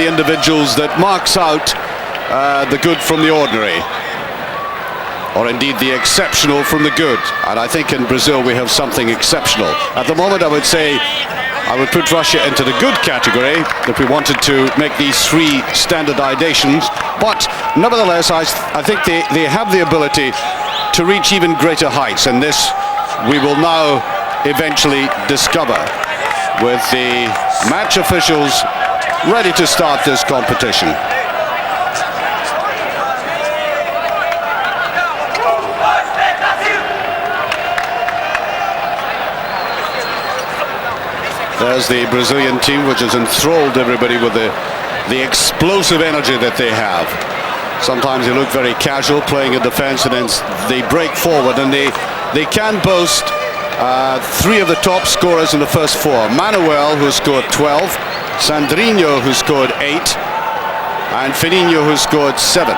individuals that marks out the good from the ordinary, or indeed the exceptional from the good. And I think in Brazil we have something exceptional. At the moment, I would say I would put Russia into the good category if we wanted to make these three standardizations. But nevertheless, I think they have the ability to reach even greater heights, and this we will now eventually discover with the match officials ready to start this competition. There's the Brazilian team, which has enthralled everybody with the explosive energy that they have. Sometimes they look very casual, playing in defense, and then they break forward, and they can boast three of the top scorers in the first four. Manuel, who scored 12, Sandrinho, who scored 8, and Firmino, who scored 7.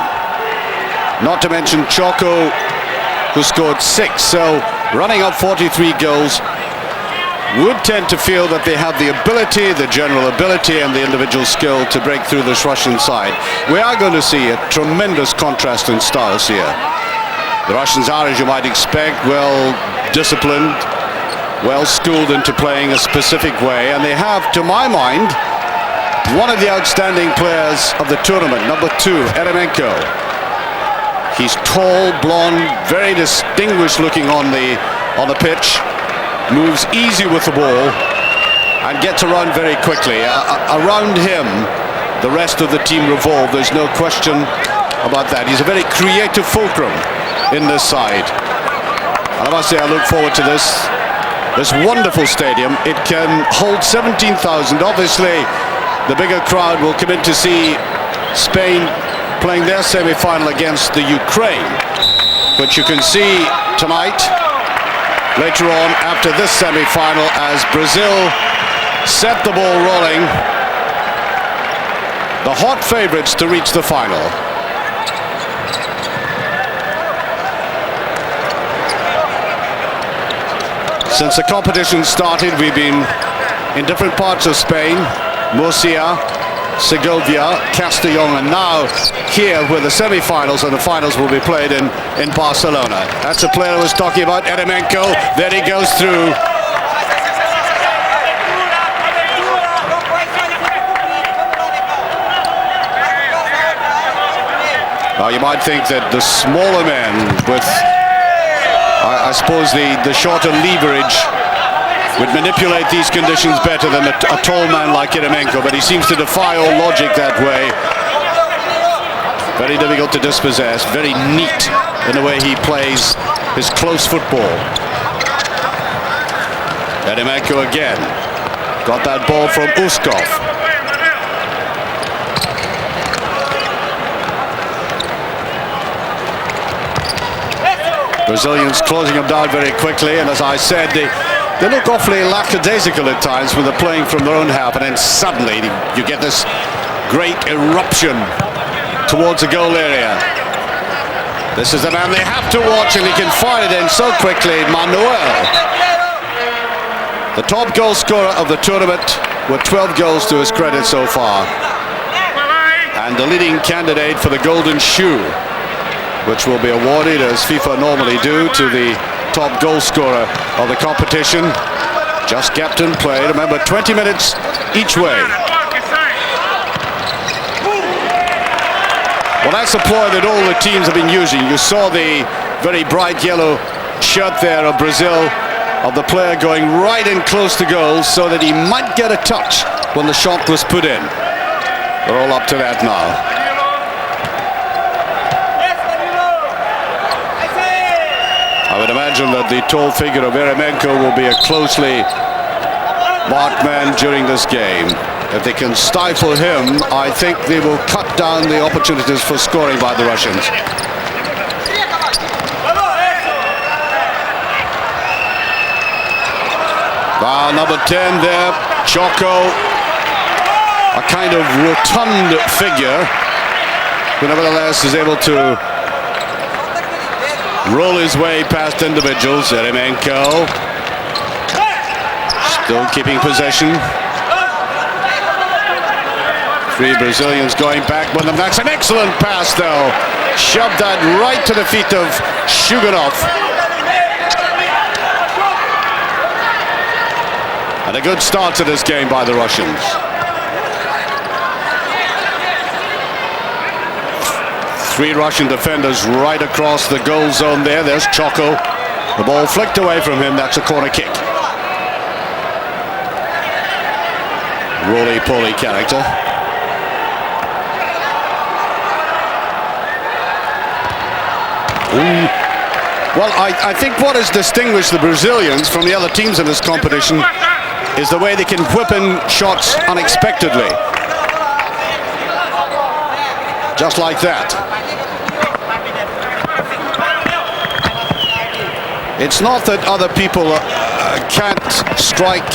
Not to mention Choco, who scored 6. So running up 43 goals, would tend to feel that they have the ability, the general ability and the individual skill to break through this Russian side. We are going to see a tremendous contrast in styles here. The Russians are, as you might expect, well disciplined, well schooled into playing a specific way, and they have, to my mind, one of the outstanding players of the tournament, number 2, Eremenko. He's tall, blonde, very distinguished looking on the pitch. Moves easy with the ball and gets around very quickly. Around him, the rest of the team revolve. There's no question about that. He's a very creative fulcrum in this side. And I must say, I look forward to this wonderful stadium. It can hold 17,000. Obviously, the bigger crowd will come in to see Spain playing their semi-final against the Ukraine. But you can see tonight, later on, after this semi-final, as Brazil set the ball rolling, the hot favorites to reach the final. Since the competition started, we've been in different parts of Spain, Murcia, Segovia, Castellón, and now here where the semi-finals and the finals will be played in Barcelona. That's the player I was talking about, Eremenko. There he goes through. Now you might think that the smaller men with, I suppose, the shorter leverage would manipulate these conditions better than a tall man like Eremenko, but he seems to defy all logic that way. Very difficult to dispossess, very neat in the way he plays his close football. Eremenko again, got that ball from Uskov. Brazilians closing them down very quickly, and as I said, they look awfully lackadaisical at times when they're playing from their own half, and then suddenly you get this great eruption towards the goal area. This is the man they have to watch, and he can fire it in so quickly, Manuel. The top goal scorer of the tournament with 12 goals to his credit so far, and the leading candidate for the Golden Shoe, which will be awarded, as FIFA normally do, to the top goal scorer of the competition. Just captain play. Remember, 20 minutes each way. Well, that's the ploy that all the teams have been using. You saw the very bright yellow shirt there of Brazil, of the player going right in close to goal so that he might get a touch when the shot was put in. They're all up to that now. I would imagine that the tall figure of Eremenko will be a closely marked man during this game. If they can stifle him, I think they will cut down the opportunities for scoring by the Russians. Number 10 there, Choco, a kind of rotund figure, who nevertheless is able to roll his way past individuals. Eremenko still keeping possession. Three Brazilians going back with them. That's an excellent pass, though. Shoved that right to the feet of Shuganov. And a good start to this game by the Russians. Three Russian defenders right across the goal zone there. There's Choco. The ball flicked away from him. That's a corner kick. Roly-poly character. Ooh. Well, I think what has distinguished the Brazilians from the other teams in this competition is the way they can whip in shots unexpectedly. Just like that. It's not that other people can't strike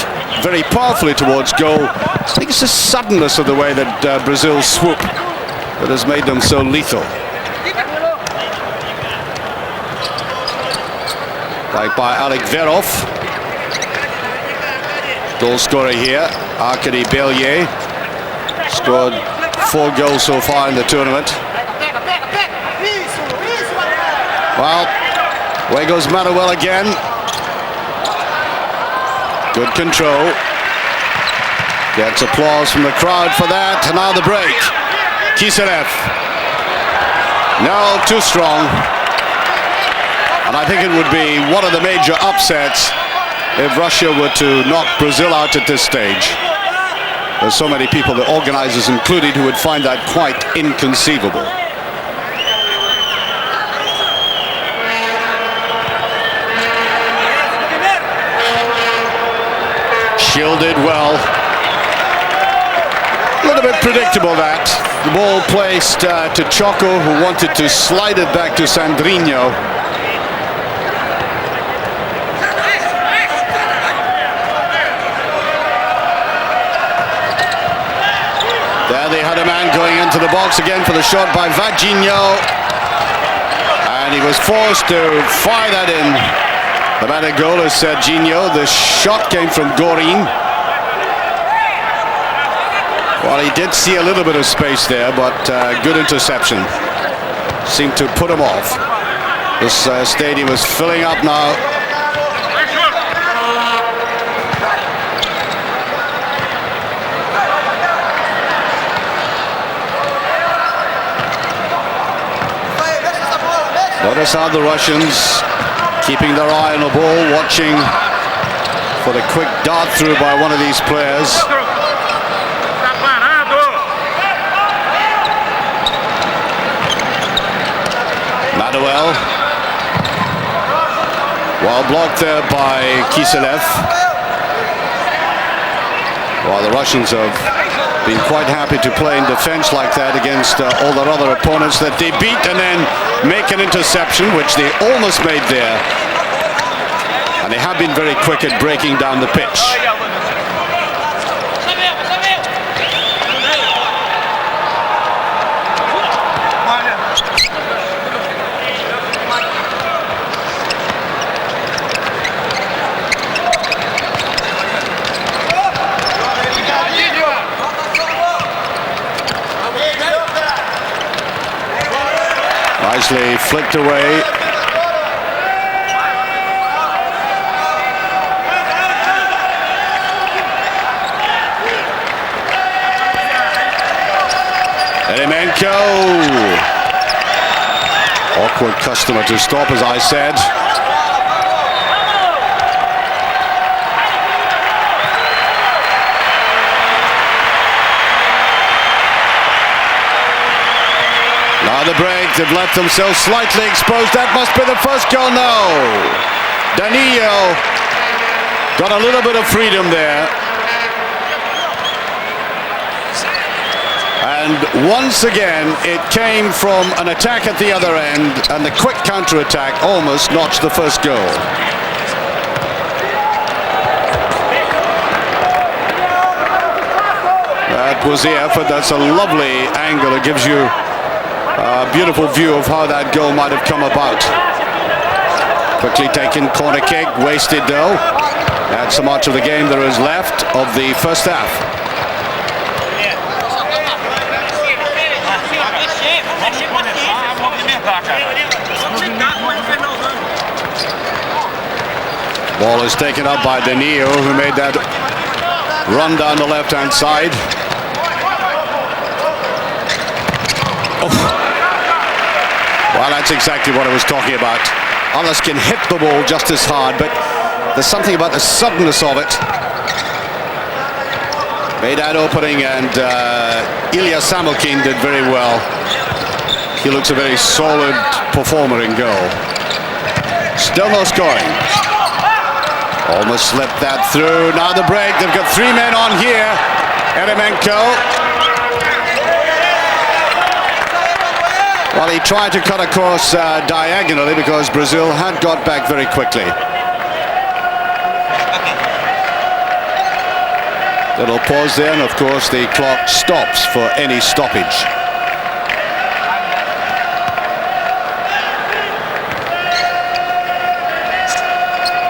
very powerfully towards goal. I think it's the suddenness of the way that Brazil swoop that has made them so lethal. Like by Alec Verov. Goal scorer here, Arkady Bellier. Scored 4 goals so far in the tournament. Well, away goes Manuel again. Good control. Gets applause from the crowd for that. And now the break. Kiserev. No, too strong. And I think it would be one of the major upsets if Russia were to knock Brazil out at this stage. There's so many people, the organizers included, who would find that quite inconceivable. Shielded well. A little bit predictable that. The ball placed to Choco, who wanted to slide it back to Sandrinho. There they had a man going into the box again for the shot by Varginho. And he was forced to fire that in. The man at goal is Serginho. The shot came from Gorin. Well, he did see a little bit of space there, but good interception. Seemed to put him off. This stadium is filling up now. Notice how the Russians keeping their eye on the ball, watching for the quick dart through by one of these players. Manuel. Well blocked there by Kiserev. Well, the Russians have been quite happy to play in defense like that against all their other opponents that they beat and then make an interception, which they almost made there. And they have been very quick at breaking down the pitch. Nicely flicked away. Eremenko. Awkward customer to stop, as I said. Now the break, they've left themselves slightly exposed. That must be the first goal now. Danilo got a little bit of freedom there. And once again, it came from an attack at the other end, and the quick counter-attack almost notched the first goal. That was the effort. That's a lovely angle. It gives you a beautiful view of how that goal might have come about. Quickly taken corner kick, wasted though. That's so much of the game there is left of the first half. Ball is taken up by Danilo, who made that run down the left-hand side. Oh. Well, that's exactly what I was talking about. Others can hit the ball just as hard, but there's something about the suddenness of it. Made that opening, and Ilya Samokin did very well. He looks a very solid performer in goal. Still no scoring. Almost slipped that through. Now the break. They've got three men on here. Eremenko. Well, he tried to cut across diagonally because Brazil had got back very quickly. Little pause there, and of course the clock stops for any stoppage.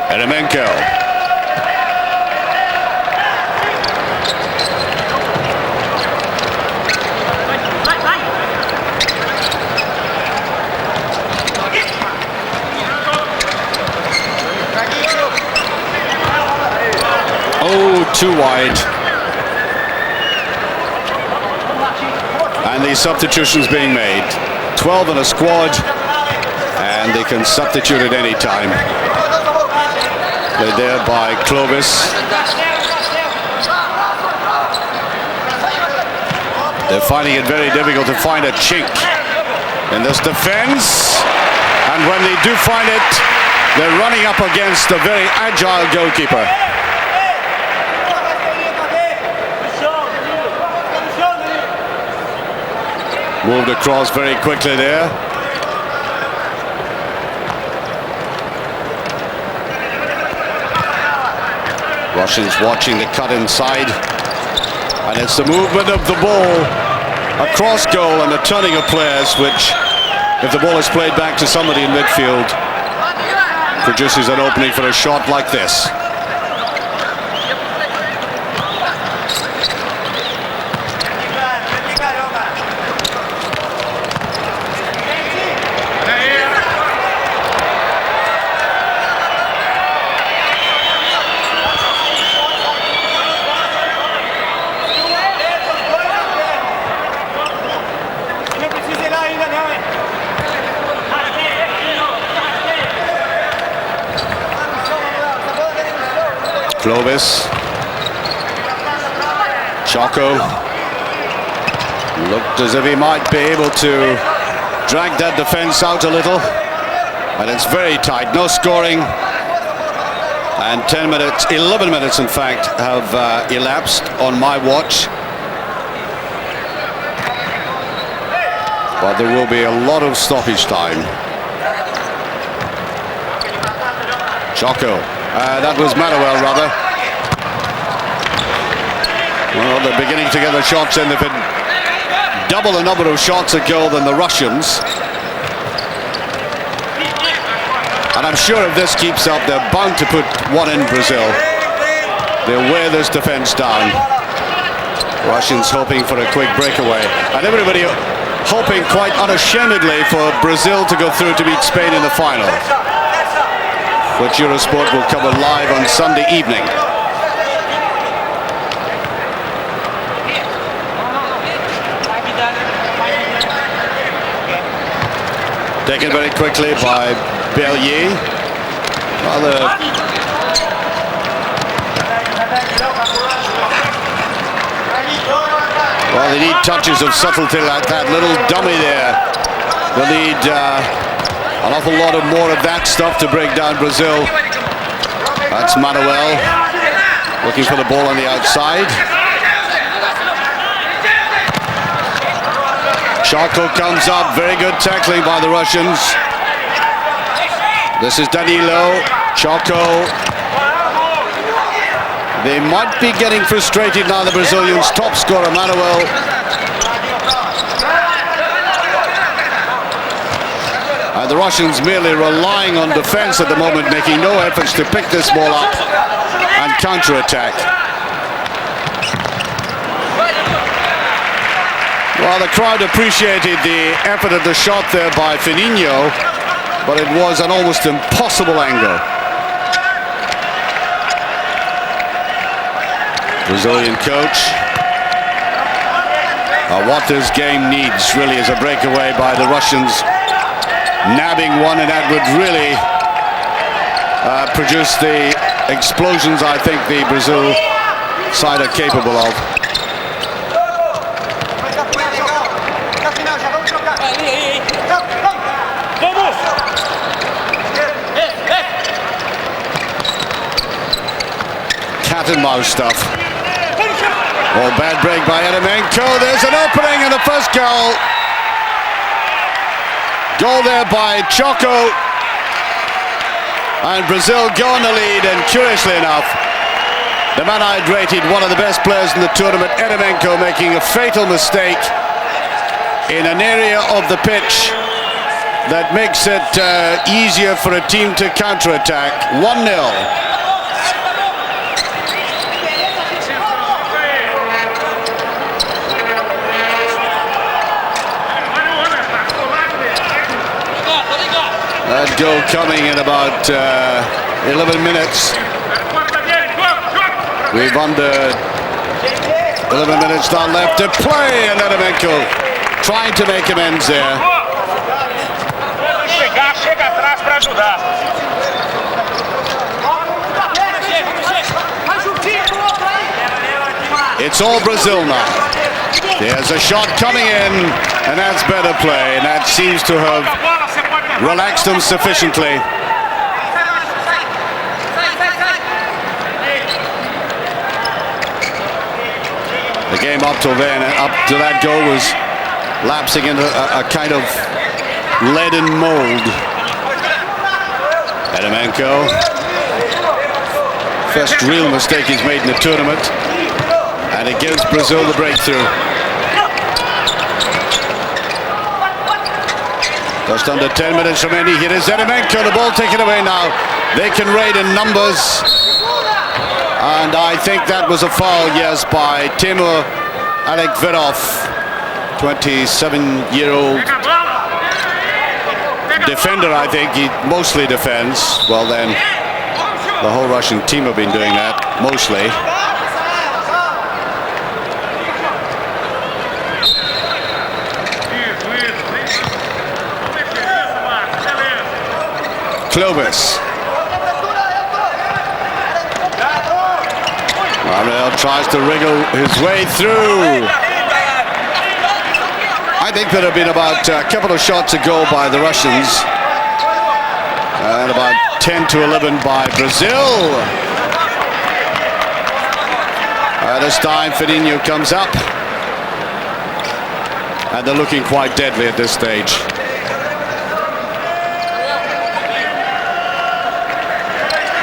Eremenko. Oh, too wide. And the substitutions being made. 12 in a squad, and they can substitute at any time. Played there by Clovis. They're finding it very difficult to find a chink in this defense. And when they do find it, they're running up against a very agile goalkeeper. Moved across very quickly there. Russians watching the cut inside, and it's the movement of the ball across goal and the turning of players, which, if the ball is played back to somebody in midfield, produces an opening for a shot like this. Clovis. Choco looked as if he might be able to drag that defense out a little, and it's very tight, no scoring, and 10 minutes, 11 minutes in fact, have elapsed on my watch, but there will be a lot of stoppage time. Choco. That was Manuel, rather. Well, they're beginning to get the shots in. They've had double the number of shots at goal than the Russians. And I'm sure if this keeps up, they're bound to put one in Brazil. They'll wear this defense down. Russians hoping for a quick breakaway. And everybody hoping quite unashamedly for Brazil to go through to beat Spain in the final, which Eurosport will cover live on Sunday evening. Taken very quickly by Bellier. Well, they need touches of subtlety like that. Little dummy there. They need an awful lot of more of that stuff to break down Brazil. That's Manuel looking for the ball on the outside. Choco comes up, very good tackling by the Russians. This is Danilo. Choco. They might be getting frustrated now, the Brazilians. Top scorer Manuel. And the Russians merely relying on defense at the moment, making no efforts to pick this ball up and counter-attack. Well, the crowd appreciated the effort of the shot there by Firmino, but it was an almost impossible angle. Brazilian coach. What this game needs really is a breakaway by the Russians, nabbing one, and that would really produce the explosions I think the Brazil side are capable of. Cat and mouse stuff. Oh, bad break by Eremenko. There's an opening in the first goal. Goal there by Choco. And Brazil go on the lead, and curiously enough, the man I'd rated one of the best players in the tournament, Eremenko, making a fatal mistake in an area of the pitch that makes it easier for a team to counter-attack. 1-0. That goal coming in about 11 minutes. We've under 11 minutes now left to play, and Eremenko trying to make amends there. It's all Brazil now. There's a shot coming in, and that's better play, and that seems to have relaxed them sufficiently. The game up to then, up to that goal, was lapsing into a kind of leaden mold. Eremenko, first real mistake he's made in the tournament, and it gives Brazil the breakthrough. Just under 10 minutes remaining. Here is Eremenko, the ball taken away now. They can raid in numbers. And I think that was a foul, yes, by Timur Alekvirov, 27-year-old defender, I think. He mostly defends. Well, then, the whole Russian team have been doing that, mostly. Clovis. Manuel tries to wriggle his way through. I think there have been about a couple of shots a goal by the Russians, and about 10 to 11 by Brazil. This time Firmino comes up, and they're looking quite deadly at this stage.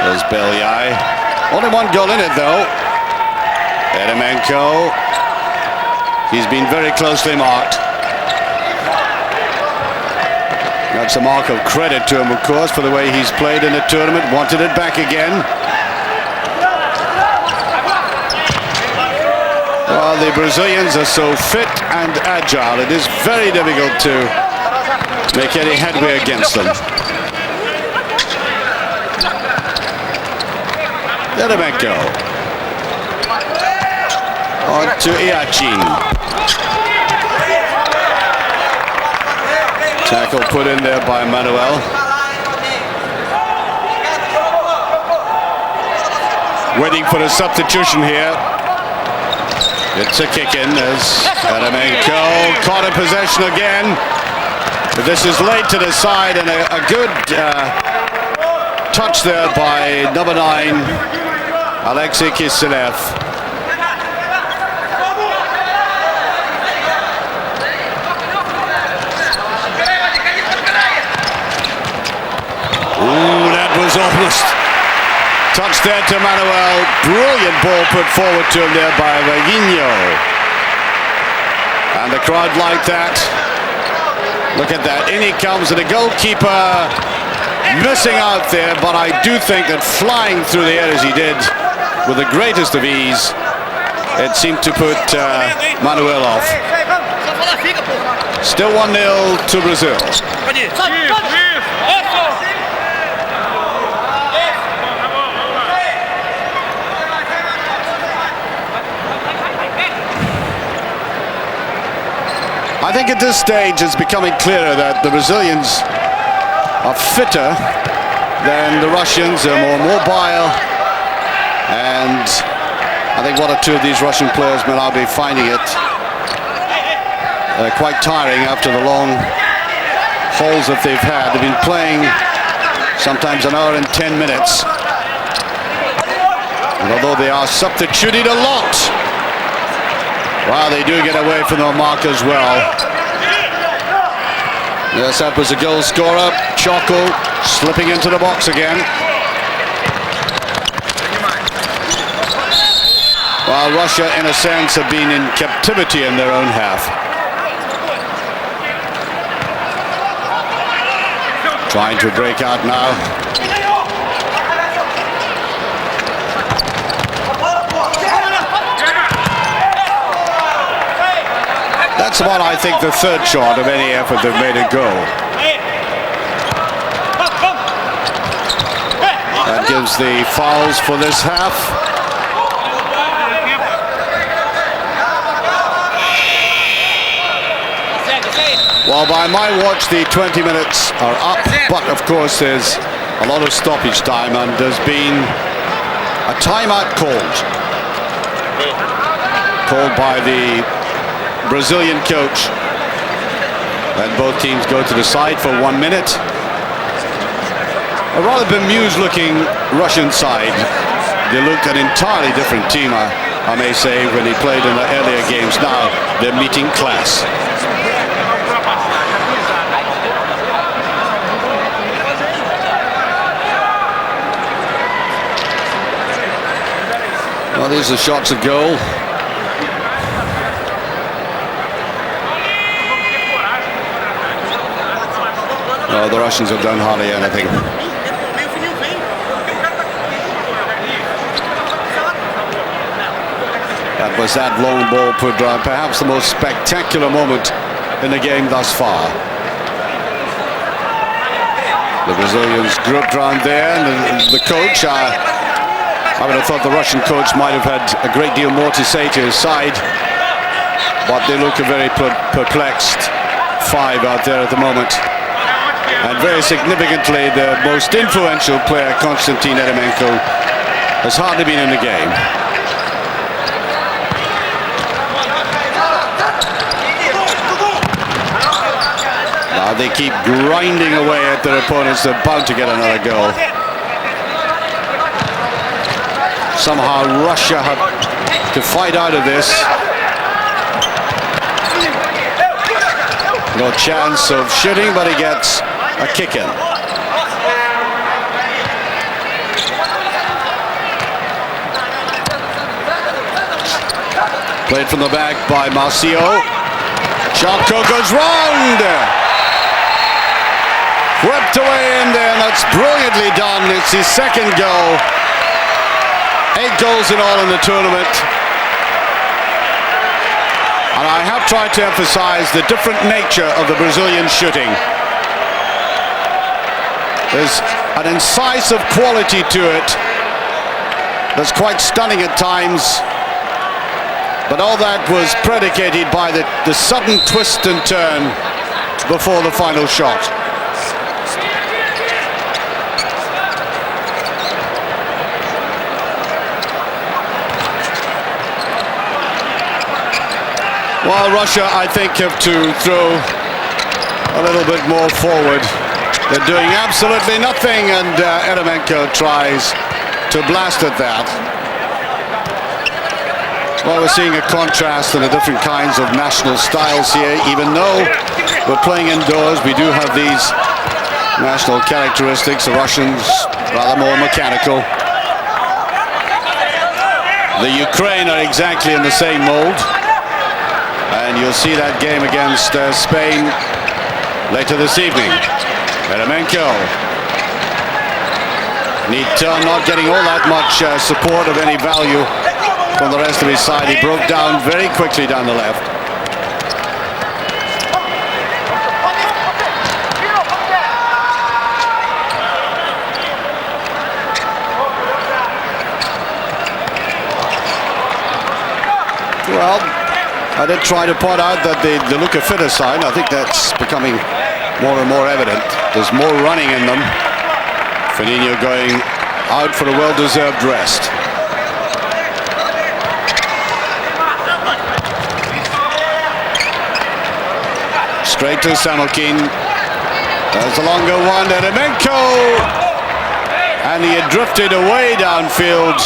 There's Belliai. Only one goal in it, though. Eremenko. He's been very closely marked. That's a mark of credit to him, of course, for the way he's played in the tournament. Wanted it back again. Well, the Brazilians are so fit and agile. It is very difficult to make any headway against them. Eremenko. On to Iachin. Tackle put in there by Manuel. Waiting for a substitution here. It's a kick in as Eremenko caught in possession again. But this is laid to the side, and a good touch there by number 9, Alexei Kiselev. Ooh, that was almost touched there to Manuel. Brilliant ball put forward to him there by Vaguinho. And the crowd like that. Look at that. In he comes, and the goalkeeper missing out there, but I do think that flying through the air as he did with the greatest of ease, it seemed to put Manuel off. Still 1-0 to Brazil. I think at this stage it's becoming clearer that the Brazilians are fitter than the Russians. They're more mobile, and I think one or two of these Russian players may now be finding it quite tiring after the long hauls that they've had. They've been playing sometimes an hour and 10 minutes. And although they are substituted a lot, well, they do get away from the mark as well. Yes, that was a goal scorer. Choco slipping into the box again. While Russia, in a sense, have been in captivity in their own half. Trying to break out now. That's about, I think, the third shot of any effort they've made a goal. That gives the fouls for this half. Well, by my watch, the 20 minutes are up, but of course there's a lot of stoppage time, and there's been a timeout called by the Brazilian coach, and both teams go to the side for 1 minute. A rather bemused-looking Russian side. They looked an entirely different team, I may say, when they played in the earlier games. Now they're meeting class. Well, these are shots at goal. No, the Russians have done hardly anything. That was that long ball put down, perhaps the most spectacular moment in the game thus far. The Brazilians grouped around there, and the coach, I would have thought the Russian coach might have had a great deal more to say to his side, but they look a very perplexed five out there at the moment. And very significantly, the most influential player, Konstantin Eremenko, has hardly been in the game. Now they keep grinding away at their opponents. They're bound to get another goal. Somehow Russia have to fight out of this. No chance of shooting, but he gets a kick in. Played from the back by Marcio. Choco goes round. Whipped away in there, and that's brilliantly done. It's his second goal. 8 goals in all in the tournament. And I have tried to emphasize the different nature of the Brazilian shooting. There's an incisive quality to it that's quite stunning at times. But all that was predicated by the sudden twist and turn before the final shot. While Russia, I think, have to throw a little bit more forward. They're doing absolutely nothing, and Eremenko tries to blast at that. Well, we're seeing a contrast in the different kinds of national styles here. Even though we're playing indoors, we do have these national characteristics. The Russians, rather more mechanical. The Ukraine are exactly in the same mold. And you'll see that game against Spain later this evening. Eremenko. Not getting all that much support of any value from the rest of his side. He broke down very quickly down the left. Well, I did try to point out that they look a fitter side. I think that's becoming more and more evident. There's more running in them. Firmino going out for a well-deserved rest. Straight to Samokin. There's a longer one, Eremenko! And he had drifted away downfield.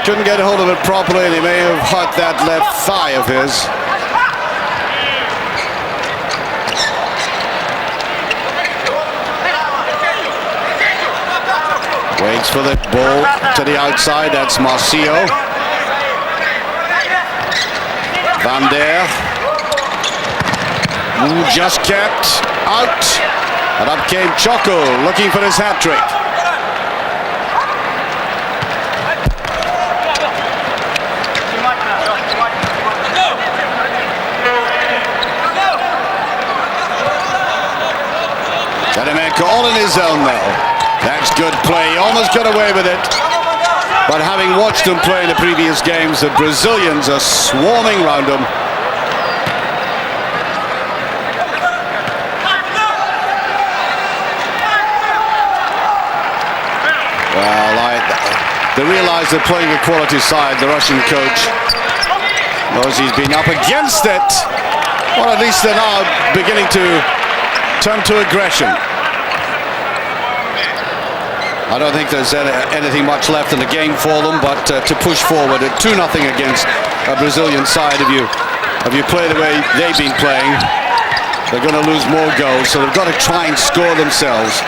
Couldn't get a hold of it properly, and he may have hurt that left thigh of his. Waits for the ball to the outside, that's Marcio. Van der. Just kept out. And up came Choco, looking for his hat-trick. All in his zone now. That's good play. Almost got away with it. But having watched him play in the previous games, the Brazilians are swarming round him. Well, they realize they're playing a quality side. The Russian coach knows he's been up against it. Well, at least they're now beginning to turn to aggression. I don't think there's anything much left in the game for them, but to push forward at 2-0 against a Brazilian side, if you play the way they've been playing, they're going to lose more goals, so they've got to try and score themselves.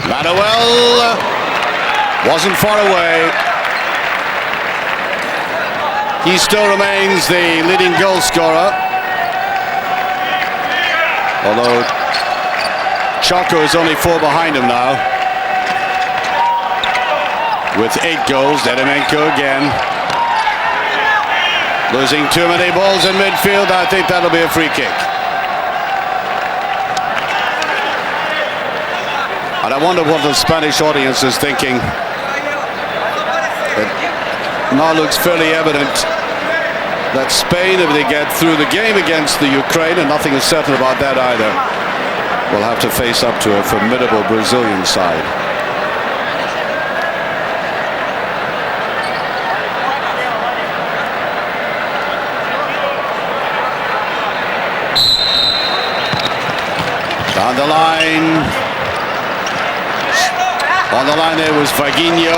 Manuel wasn't far away. He still remains the leading goal scorer, although Choco is only 4 behind him now. With 8 goals, Eremenko again. Losing too many balls in midfield. I think that'll be a free kick. And I wonder what the Spanish audience is thinking. It now looks fairly evident that Spain, if they get through the game against the Ukraine, and nothing is certain about that either, will have to face up to a formidable Brazilian side. On the line there was Vaguinho.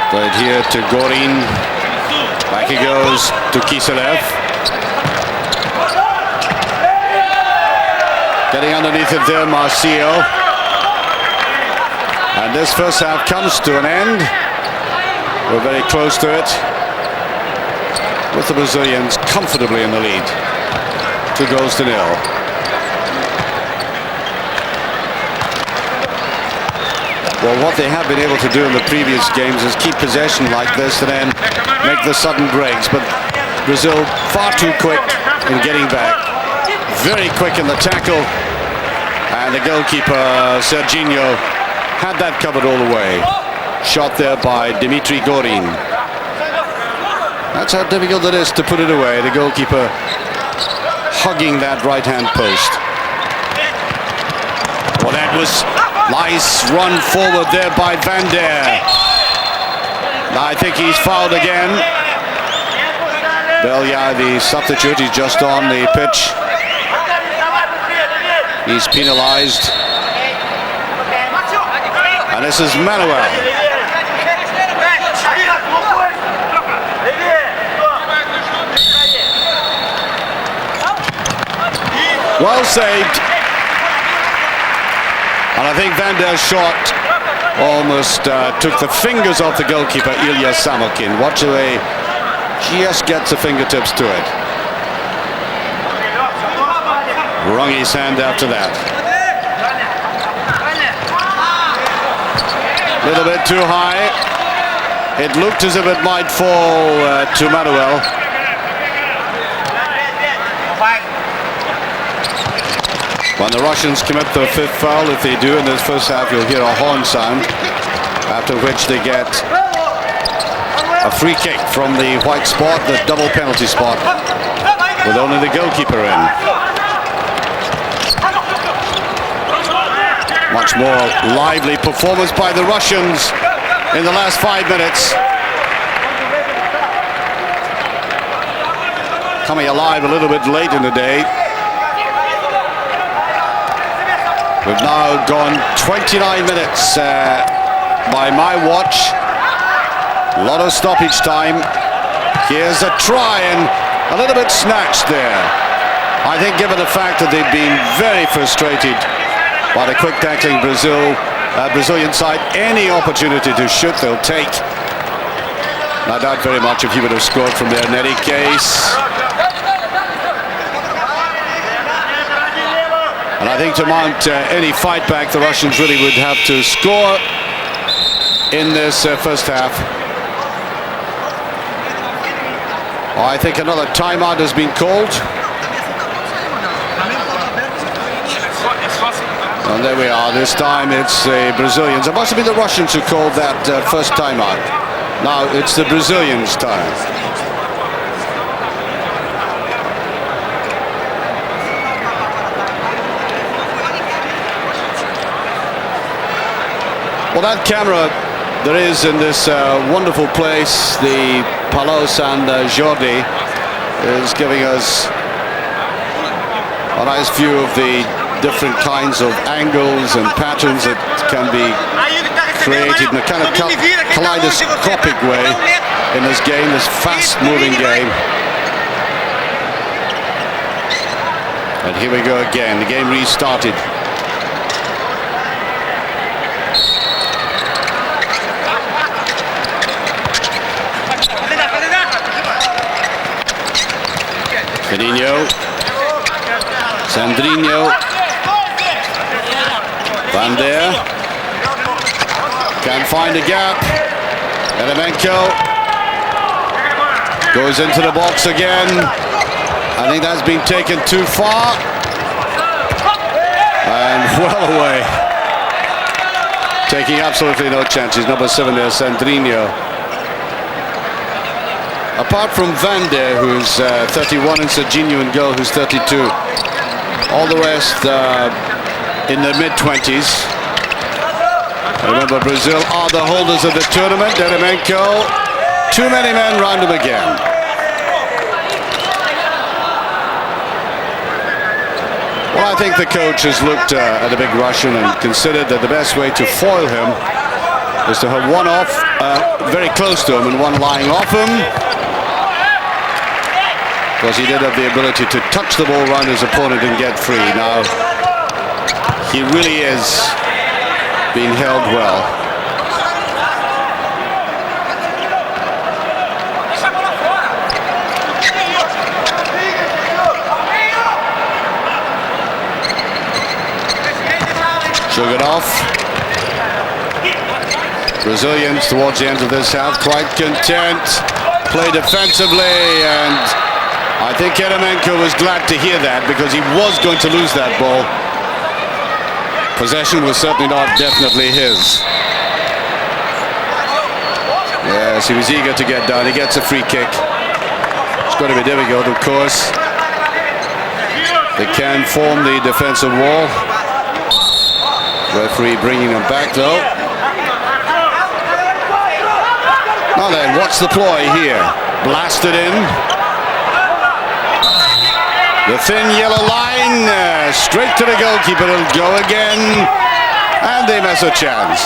Played here to Gorin. Back he goes to Kiselev. Getting underneath it there, Marcio. And this first half comes to an end. We're very close to it, with the Brazilians comfortably in the lead. 2-0. Well, what they have been able to do in the previous games is keep possession like this and then make the sudden breaks. But Brazil far too quick in getting back. Very quick in the tackle, and the goalkeeper Serginho had that covered all the way. Shot there by Dimitri Gorin. That's how difficult it is to put it away. The goalkeeper hugging that right-hand post. Well, that was nice run forward there by Van der. I think he's fouled again. Belja, the substitute, he's just on the pitch. He's penalized. And this is Manuel. Well saved. And I think Van der's shot almost took the fingers off the goalkeeper, Ilya Samokin. Watch the way he just gets the fingertips to it. Wrung his hand after that. A little bit too high. It looked as if it might fall to Manuel. When the Russians commit the fifth foul, if they do in this first half, you'll hear a horn sound, after which they get a free kick from the white spot, the double penalty spot, with only the goalkeeper in. Much more lively performance by the Russians in the last 5 minutes. Coming alive a little bit late in the day. We've now gone 29 minutes by my watch. A lot of stoppage time. Here's a try and a little bit snatched there. I think given the fact that they've been very frustrated by the quick tackling Brazilian side, any opportunity to shoot they'll take. I doubt very much if he would have scored from there in any case. And I think to mount any fight back, the Russians really would have to score in this first half. I think another timeout has been called. And there we are. This time it's the Brazilians. It must have been the Russians who called that first timeout. Now it's the Brazilians' time. Well, that camera there is in this wonderful place, the Palau Sant Jordi, is giving us a nice view of the different kinds of angles and patterns that can be created in a kind of kaleidoscopic way in this game, this fast-moving game. And here we go again, the game restarted. Canino, Sandrinho, Van Der, can't find a gap, Elemenko goes into the box again. I think that's been taken too far, and well away, taking absolutely no chances. Number 7 there, Sandrinho. Apart from Van Der, who's 31, and Serginho in goal, who's 32. All the rest in the mid-20s. Remember, Brazil are the holders of the tournament. Elemenko, too many men round him again. Well, I think the coach has looked at the big Russian and considered that the best way to foil him is to have one off, very close to him, and one lying off him. Because he did have the ability to touch the ball around his opponent and get free. Now, he really is being held well. Sugarov. Brazilians towards the end of this half quite content. Play defensively, and I think Elemenko was glad to hear that, because he was going to lose that ball. Possession was certainly not definitely his. Yes, he was eager to get down. He gets a free kick. It's going to be difficult, of course. They can form the defensive wall. Referee bringing them back, though. Now then, what's the ploy here? Blasted in. The thin yellow line, straight to the goalkeeper. It'll go again, and they miss a chance.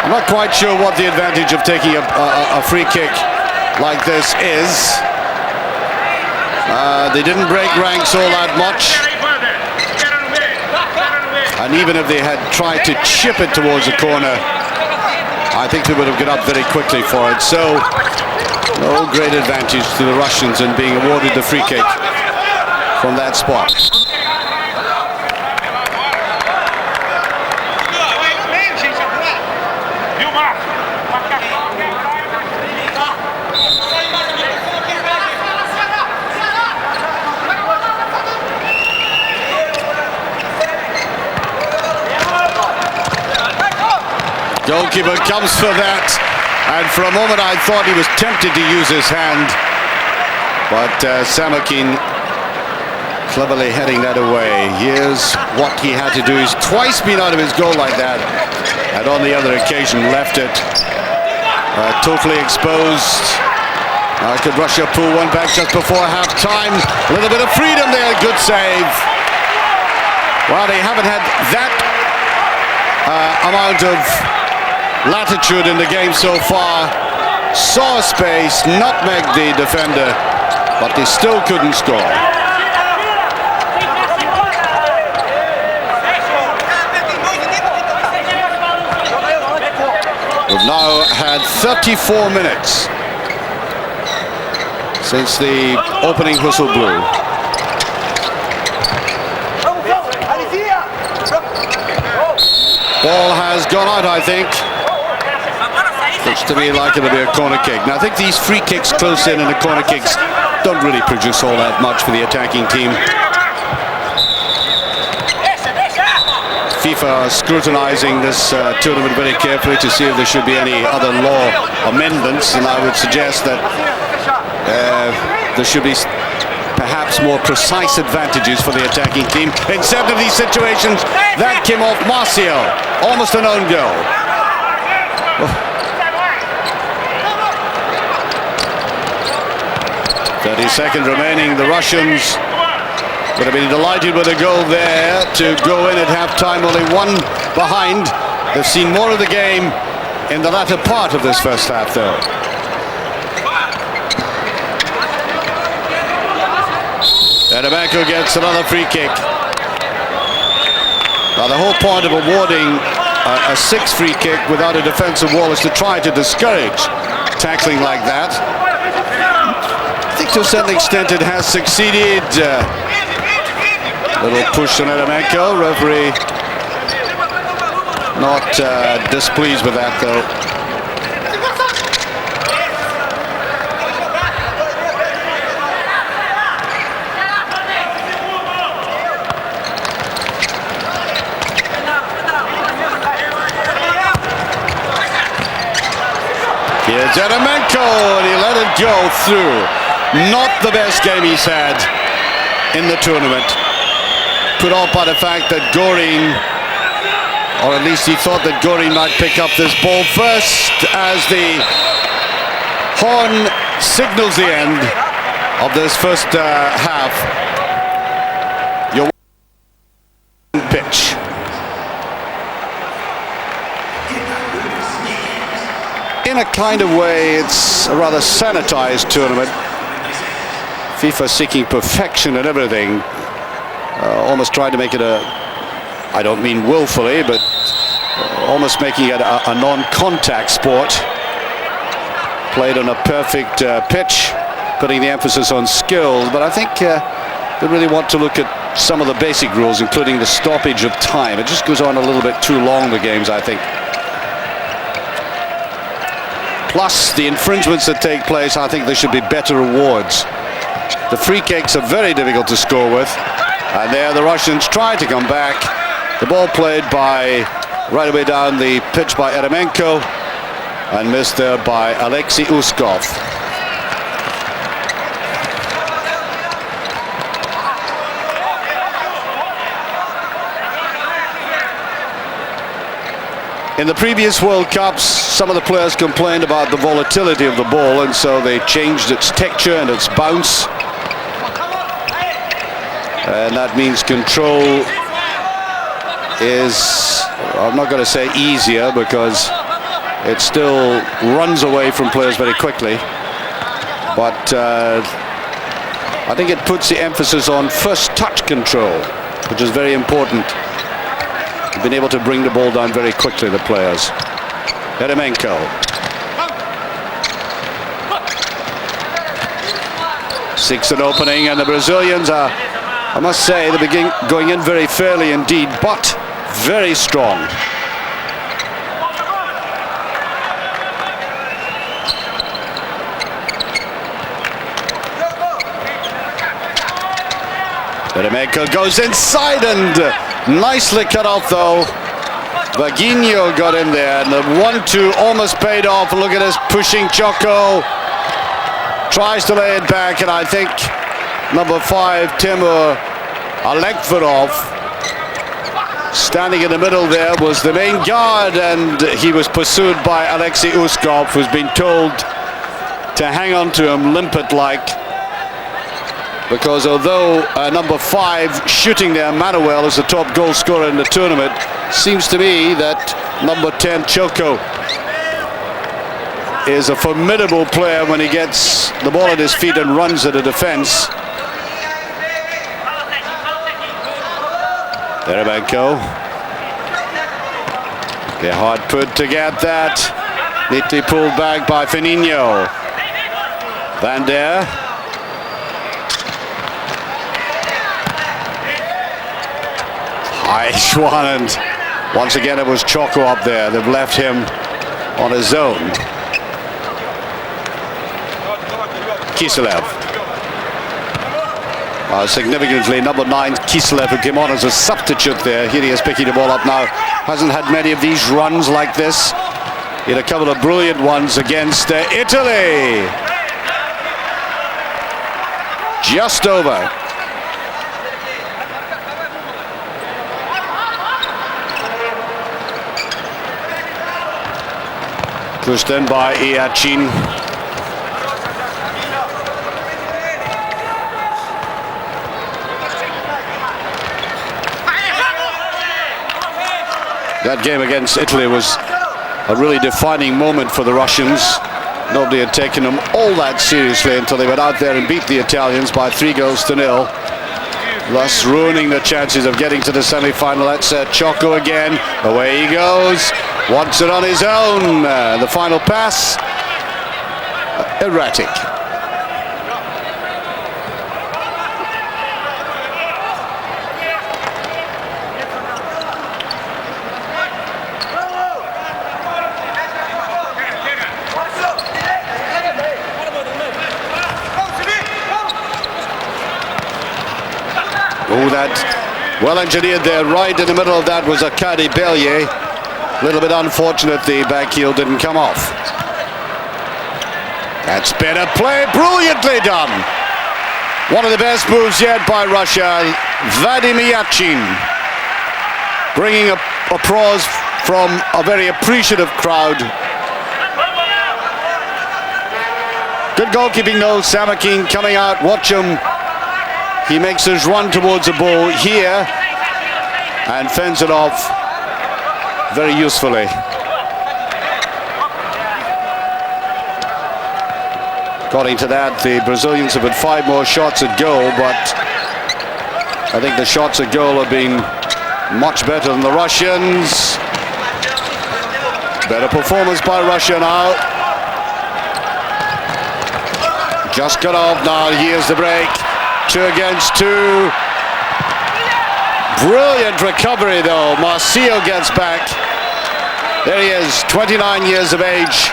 I'm not quite sure what the advantage of taking a free kick like this is. They didn't break ranks all that much. And even if they had tried to chip it towards the corner, I think they would have got up very quickly for it. So, no great advantage to the Russians in being awarded the free kick from that spot. Goalkeeper comes for that, and for a moment I thought he was tempted to use his hand, but Samakin cleverly heading that away. Here's what he had to do. He's twice been out of his goal like that, and on the other occasion left it totally exposed. Could Russia pull one back just before half-time? A little bit of freedom there, good save. Well, they haven't had that amount of latitude in the game so far. Saw space, nutmegged the defender, but they still couldn't score. We've now had 34 minutes since the opening whistle blew. Ball has gone out, I think. Looks to me like it'll be a corner kick. Now, I think these free kicks close in and the corner kicks don't really produce all that much for the attacking team. FIFA are scrutinizing this tournament very carefully to see if there should be any other law amendments, and I would suggest that there should be perhaps more precise advantages for the attacking team. In certain of these situations, that came off Martial, almost an own goal. 30 seconds remaining. The Russians would have been delighted with a goal there to go in at half-time, only one behind. They've seen more of the game in the latter part of this first half, though. Eremenko gets another free kick. Now, the whole point of awarding a sixth free kick without a defensive wall is to try to discourage tackling like that. I think to a certain extent it has succeeded. Little push on Eremenko. Referee not displeased with that, though. Here's Eremenko, and he let it go through. Not the best game he's had in the tournament. Put off by the fact that Gorin, or at least he thought that Gorin might pick up this ball first as the horn signals the end of this first half. Your pitch. In a kind of way, it's a rather sanitized tournament. FIFA seeking perfection and everything. Almost trying to make it I don't mean willfully, but almost making it a non-contact sport. Played on a perfect pitch, putting the emphasis on skill. But I think they really want to look at some of the basic rules, including the stoppage of time. It just goes on a little bit too long, the games, I think. Plus the infringements that take place, I think there should be better rewards. The free kicks are very difficult to score with. And there the Russians try to come back. The ball played by right away down the pitch by Eremenko and missed there by Alexei Uskov. In the previous World Cups, some of the players complained about the volatility of the ball, and so they changed its texture and its bounce. And that means control is, I'm not going to say easier, because it still runs away from players very quickly. But I think it puts the emphasis on first touch control, which is very important. They've been able to bring the ball down very quickly, the players. Eremenko. Seeks an opening, and the Brazilians are, I must say, they begin going in very fairly indeed, but very strong. Eremenko goes inside and nicely cut off, though. Vaguinho got in there, and the 1-2 almost paid off. Look at this pushing Choco. Tries to lay it back, and I think number 5, Timur Alekvarov, standing in the middle there, was the main guard, and he was pursued by Alexei Uskov, who's been told to hang on to him, limpet-like, because although number 5 shooting there, Manuel, is the top goal scorer in the tournament, seems to me that number 10, Choco, is a formidable player when he gets the ball at his feet and runs at a defense. Eremenko. Okay, hard put to get that. Neatly pulled back by Firmino. Van der. Nice one, and once again it was Choco up there. They've left him on his own. Kiselev. Significantly, number 9, Kiselev, who came on as a substitute there. Here he is picking the ball up now. Hasn't had many of these runs like this. He had a couple of brilliant ones against Italy. Just over. Pushed in by Iachin. That game against Italy was a really defining moment for the Russians. Nobody had taken them all that seriously until they went out there and beat the Italians by 3-0, thus ruining the chances of getting to the semi-final. That's Choco again. Away he goes. Wants it on his own. The final pass, erratic. Oh, that well engineered there, right in the middle of that was Arkady Bellier. A little bit unfortunate the back heel didn't come off. That's better play, brilliantly done. One of the best moves yet by Russia, Vadim Iachin, bringing applause from a very appreciative crowd. Good goalkeeping though, Samakin coming out, watch him. He makes his run towards the ball here and fends it off very usefully. According to that, the Brazilians have had 5 more shots at goal, but I think the shots at goal have been much better than the Russians. Better performance by Russia now. Just got off now, here's the break. 2 against 2. Brilliant recovery though. Marcio gets back. There he is, 29 years of age.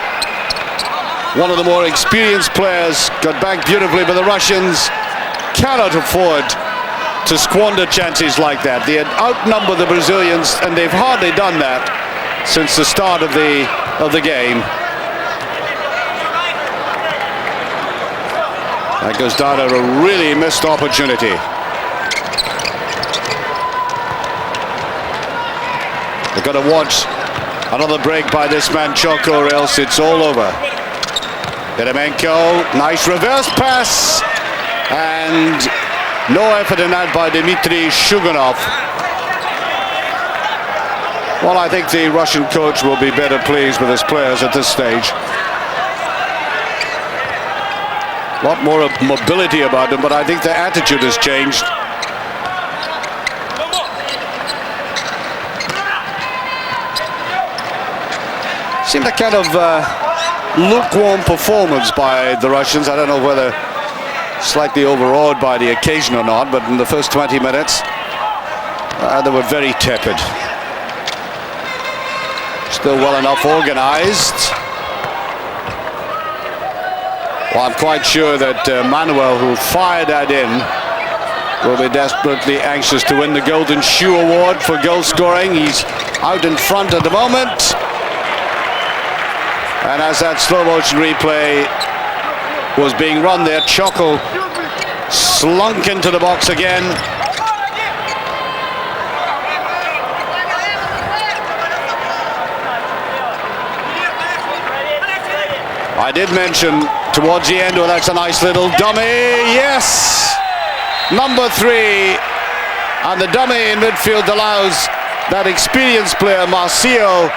One of the more experienced players. Got back beautifully, but the Russians cannot afford to squander chances like that. They had outnumbered the Brazilians, and they've hardly done that since the start of the game. That goes down to a really missed opportunity. They've got to watch another break by this man Choco, or else it's all over. Eremenko, nice reverse pass, and no effort in that by Dmitry Shuganov. Well, I think the Russian coach will be better pleased with his players at this stage. A lot more mobility about them, but I think their attitude has changed. Seemed a kind of lukewarm performance by the Russians. I don't know whether slightly overawed by the occasion or not, but in the first 20 minutes, they were very tepid. Still well enough organized. Well, I'm quite sure that Manuel, who fired that in, will be desperately anxious to win the Golden Shoe Award for goal scoring. He's out in front at the moment. And as that slow motion replay was being run there, Choco slunk into the box again. I did mention towards the end, well, that's a nice little dummy. Yes! Number 3. And the dummy in midfield allows that experienced player, Marcio,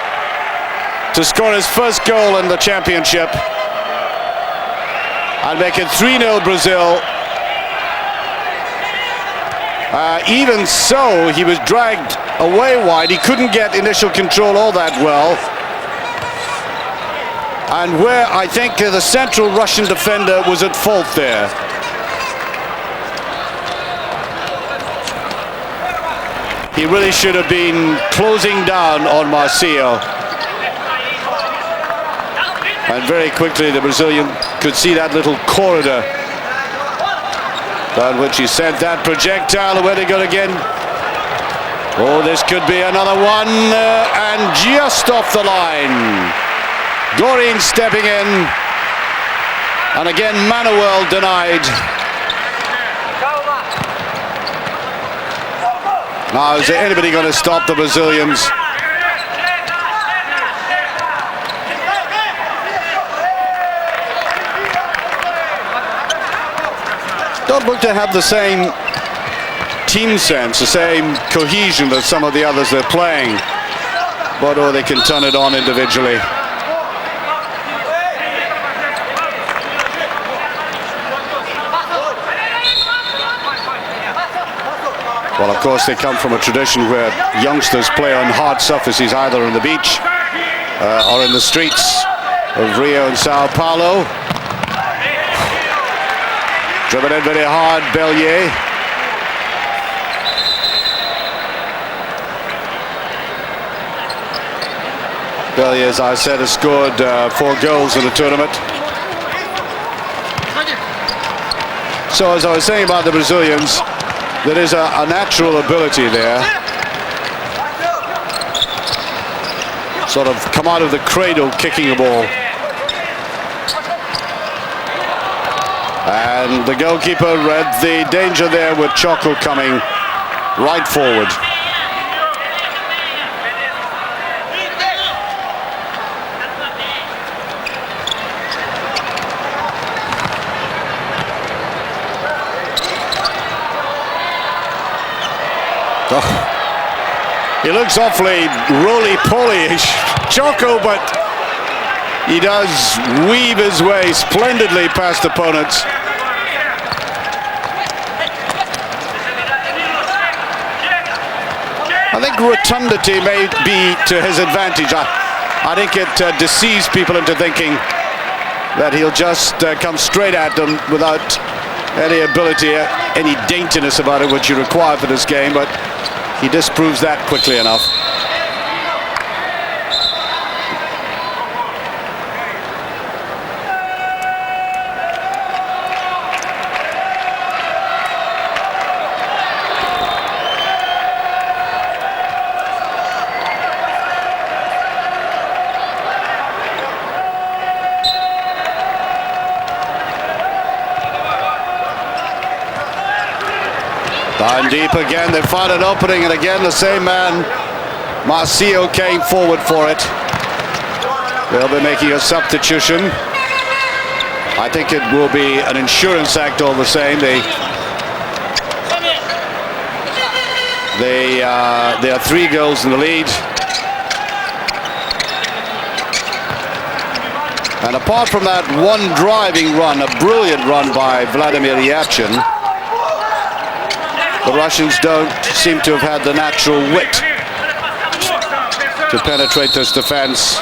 to score his first goal in the championship and make it 3-0 Brazil. Even so, he was dragged away wide. He couldn't get initial control all that well. And where I think the central Russian defender was at fault there. He really should have been closing down on Marcio. And very quickly the Brazilian could see that little corridor down which he sent that projectile. Where they go again? Oh, this could be another one. And just off the line. Gorin stepping in, and again Manuel denied. Now, is there anybody going to stop the Brazilians? Don't look to have the same team sense, the same cohesion as some of the others they're playing, but oh, they can turn it on individually. Well, of course, they come from a tradition where youngsters play on hard surfaces, either on the beach or in the streets of Rio and Sao Paulo. Driven in very hard, Bellier. Bellier, as I said, has scored 4 goals in the tournament. So, as I was saying about the Brazilians, there is a natural ability there. Sort of come out of the cradle kicking the ball. And the goalkeeper read the danger there with Choco coming right forward. Oh, he looks awfully roly-poly-ish, Choco, but he does weave his way splendidly past opponents. I think rotundity may be to his advantage. I think it deceives people into thinking that he'll just come straight at them without any ability, any daintiness about it, which you require for this game, but he disproves that quickly enough. Down deep again, they found an opening, and again the same man, Marcio, came forward for it. They'll be making a substitution. I think it will be an insurance act all the same. They are 3 goals in the lead. And apart from that one driving run, a brilliant run by Vladimir Yachin, the Russians don't seem to have had the natural wit to penetrate this defense.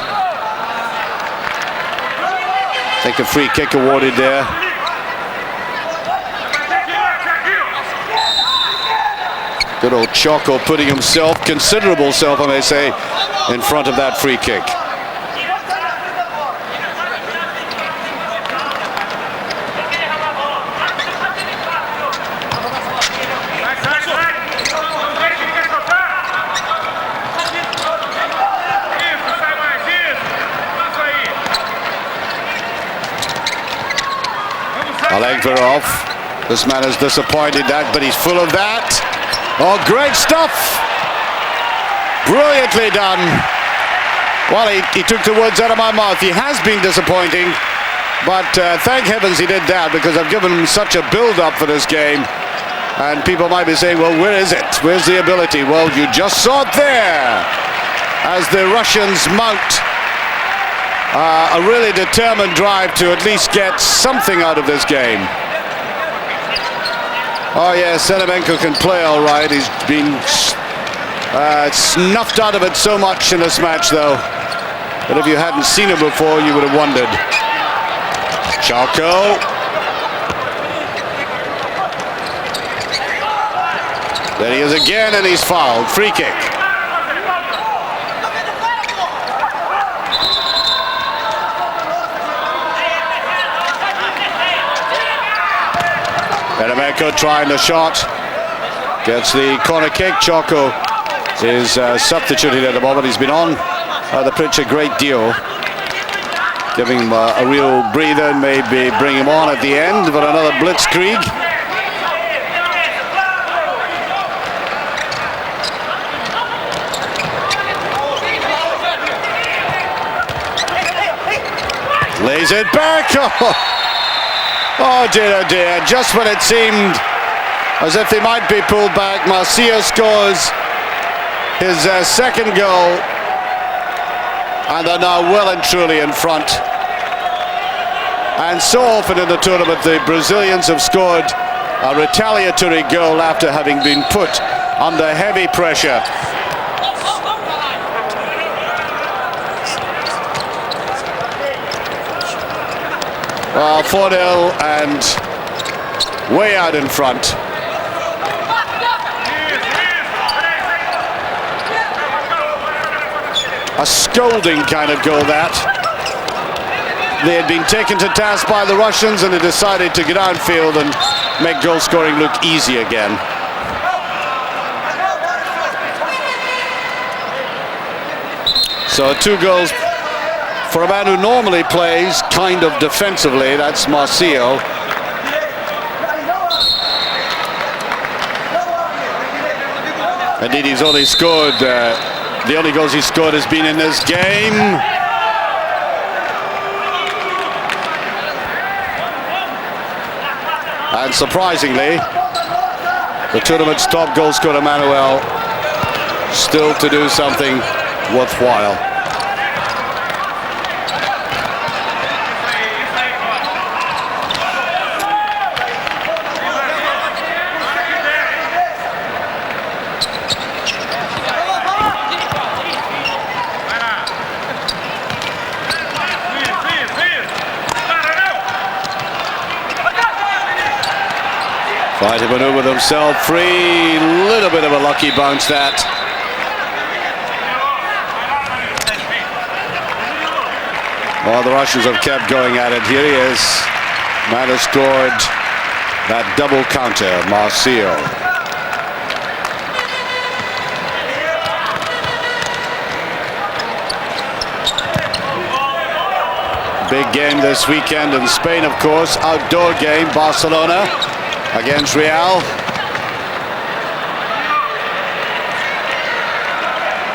I think a free kick awarded there. Good old Choco putting himself, considerable self I may say, in front of that free kick. Medvedev. This man is disappointed that, but he's full of that. Oh, great stuff! Brilliantly done. Well, he took the words out of my mouth. He has been disappointing, but thank heavens he did that, because I've given him such a build-up for this game. And people might be saying, well, where is it? Where's the ability? Well, you just saw it there as the Russians mount a really determined drive to at least get something out of this game. Oh, yeah, Sedemenko can play all right. He's been snuffed out of it so much in this match, though, that if you hadn't seen him before, you would have wondered. Chalko. There he is again, and he's fouled. Free kick. Sedemenko trying the shot. Gets the corner kick. Chalko is substituted at the moment. He's been on the pitch a great deal. Giving him a real breather and maybe bring him on at the end for another blitzkrieg. Lays it back. Oh dear, oh dear. Just when it seemed as if they might be pulled back, Marcia scores his second goal. And they're now well and truly in front. And so often in the tournament, the Brazilians have scored a retaliatory goal after having been put under heavy pressure. Well, 4-0 and way out in front. A scolding kind of goal that. They had been taken to task by the Russians and they decided to get outfield and make goal scoring look easy again. So 2 goals for a man who normally plays kind of defensively. That's Marcio. Indeed, he's only scored, the only goals he scored has been in this game. And surprisingly, the tournament's top goal scorer, Manuel, still to do something worthwhile. Trying to maneuver themselves free. Little bit of a lucky bounce that. Well, the Russians have kept going at it. Here he is. Man has scored that double counter, Marcio. Big game this weekend in Spain, of course. Outdoor game, Barcelona against Real.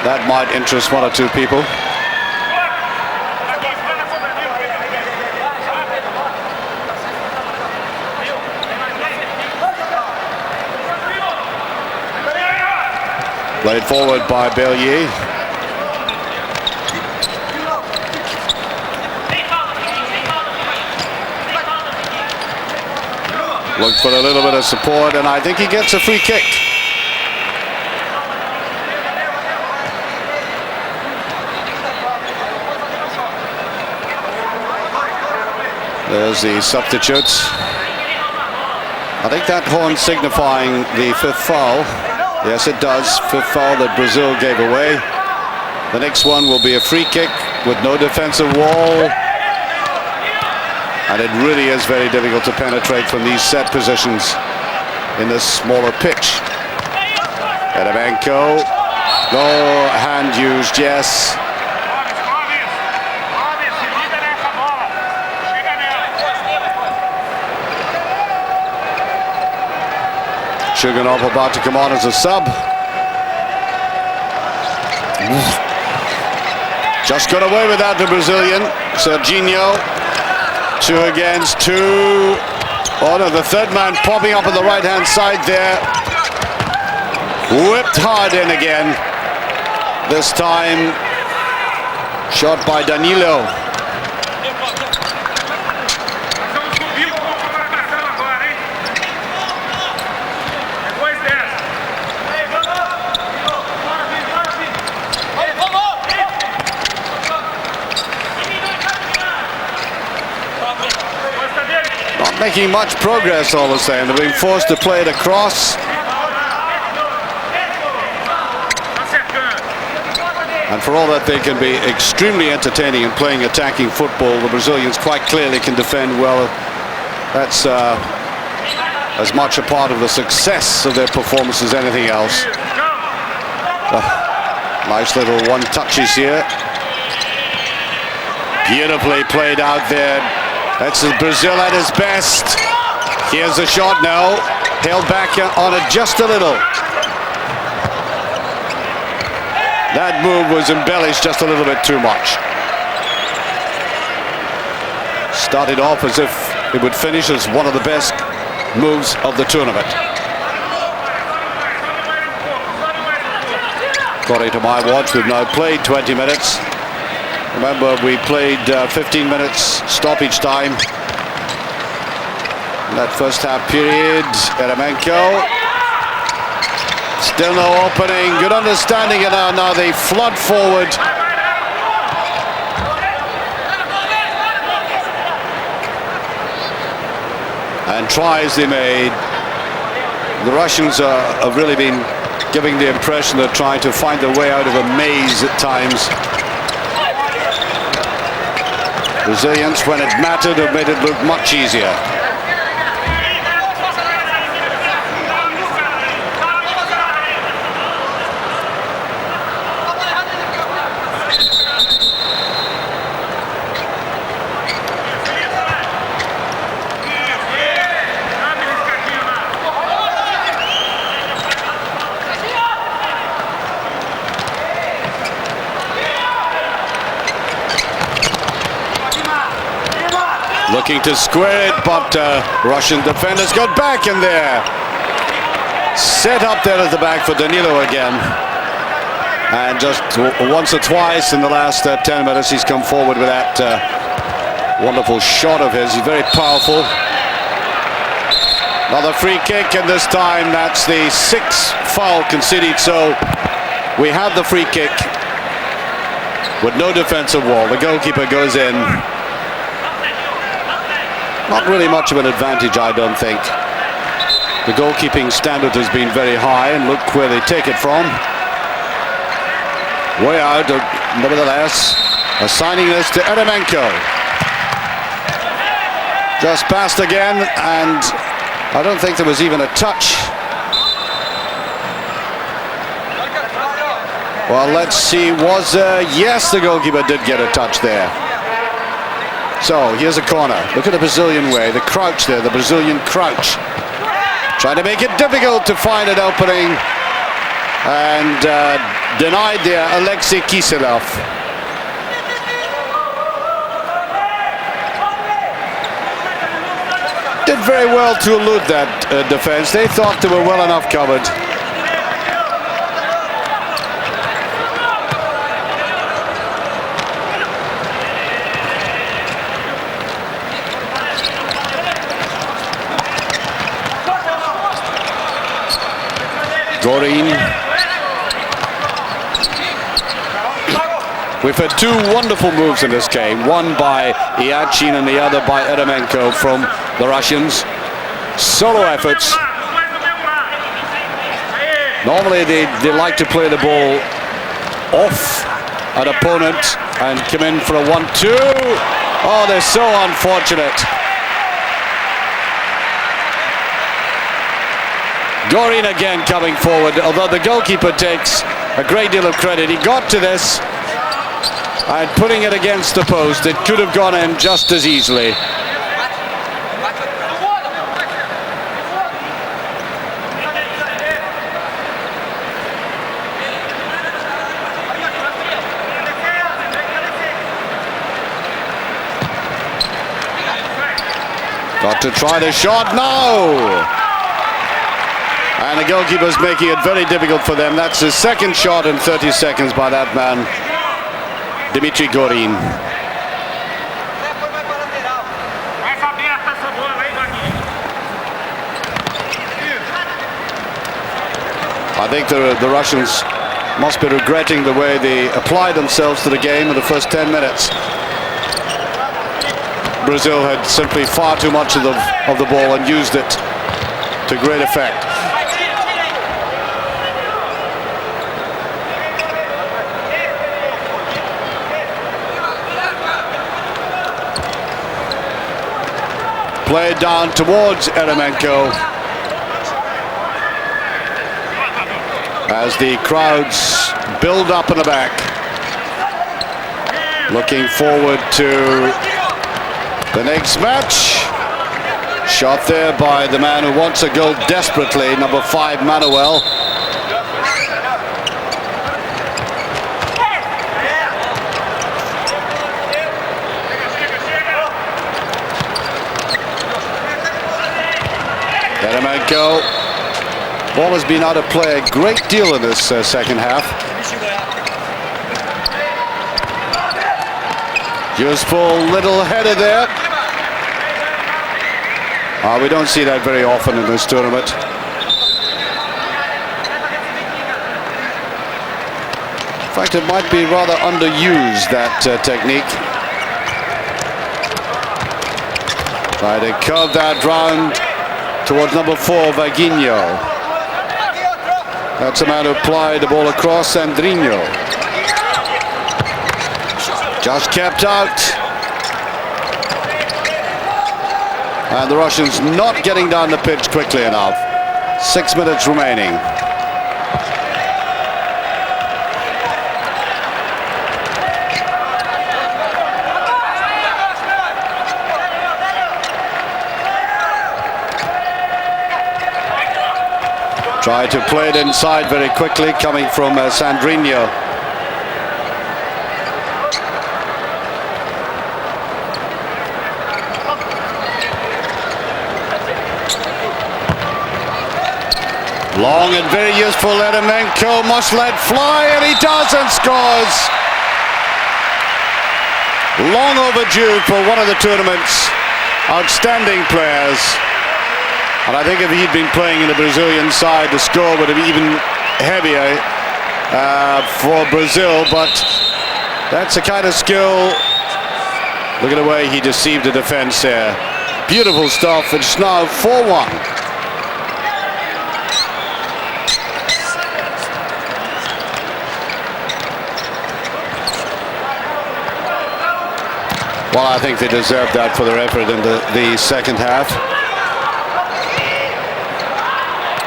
That might interest 1 or 2 people. Played forward by Bellier. Looked for a little bit of support, and I think he gets a free kick. There's the substitutes. I think that horn signifying the 5th foul. Yes, it does. 5th foul that Brazil gave away. The next one will be a free kick with no defensive wall. And it really is very difficult to penetrate from these set positions in this smaller pitch. Sedemenko. No hand used, yes. Suganov about to come on as a sub. Just got away with that, the Brazilian. Serginho, 2 against 2. Oh no, the third man popping up on the right-hand side there. Whipped hard in again. This time, shot by Danilo. Not making much progress all the same. They're being forced to play it across. And for all that they can be extremely entertaining and playing attacking football, the Brazilians quite clearly can defend well. That's as much a part of the success of their performance as anything else. Nice little one touches here. Beautifully played out there. That's Brazil at his best. Here's the shot now. Held back on it just a little. That move was embellished just a little bit too much. Started off as if it would finish as one of the best moves of the tournament. According to my watch, we've now played 20 minutes. Remember, we played 15 minutes stoppage time. In that first half period, Eremenko. Still no opening. Good understanding, and now they flood forward. And tries they made. The Russians have really been giving the impression they're trying to find their way out of a maze at times. Brazilians, when it mattered, have made it look much easier. Looking to square it, but Russian defenders got back in there. Set up there at the back for Danilo again. And just once or twice in the last 10 minutes, he's come forward with that wonderful shot of his. He's very powerful. Another free kick, and this time that's the 6th foul conceded. So we have the free kick with no defensive wall. The goalkeeper goes in. Not really much of an advantage, I don't think. The goalkeeping standard has been very high, and look where they take it from. Way out, nevertheless, assigning this to Eremenko. Just passed again, and I don't think there was even a touch. Well, let's see, yes, the goalkeeper did get a touch there. So, here's a corner. Look at the Brazilian way, the crouch there, the Brazilian crouch. Trying to make it difficult to find an opening. And denied there, Alexei Kiselov. Did very well to elude that defense. They thought they were well enough covered. Gorin. We've had 2 wonderful moves in this game, one by Iachin and the other by Eremenko from the Russians. Solo efforts. Normally they like to play the ball off an opponent and come in for a 1-2. Oh, they're so unfortunate. Gorin again coming forward, although the goalkeeper takes a great deal of credit. He got to this and putting it against the post. It could have gone in just as easily. Got to try the shot. No! And the goalkeeper's making it very difficult for them. That's his second shot in 30 seconds by that man, Dimitri Gorin. I think the Russians must be regretting the way they applied themselves to the game in the first 10 minutes. Brazil had simply far too much of the ball and used it to great effect. Played down towards Eremenko as the crowds build up in the back, looking forward to the next match. Shot there by the man who wants a goal desperately, number 5, Manuel. Eremenko. Ball has been out of play a great deal in this second half. Useful little header there. We don't see that very often in this tournament. In fact, it might be rather underused, that technique. Try to curve that round towards number 4, Vaguinho. That's a man who applied the ball across, Sandrinho. Just kept out. And the Russians not getting down the pitch quickly enough. 6 minutes remaining. Try to play it inside very quickly, coming from Sandrinho. Long and very useful. Eremenko must let fly, and he does and scores. Long overdue for one of the tournament's outstanding players. And I think if he'd been playing in the Brazilian side, the score would have been even heavier for Brazil. But that's the kind of skill. Look at the way he deceived the defense there. Beautiful stuff. It's now 4-1. Well, I think they deserved that for their effort in the second half.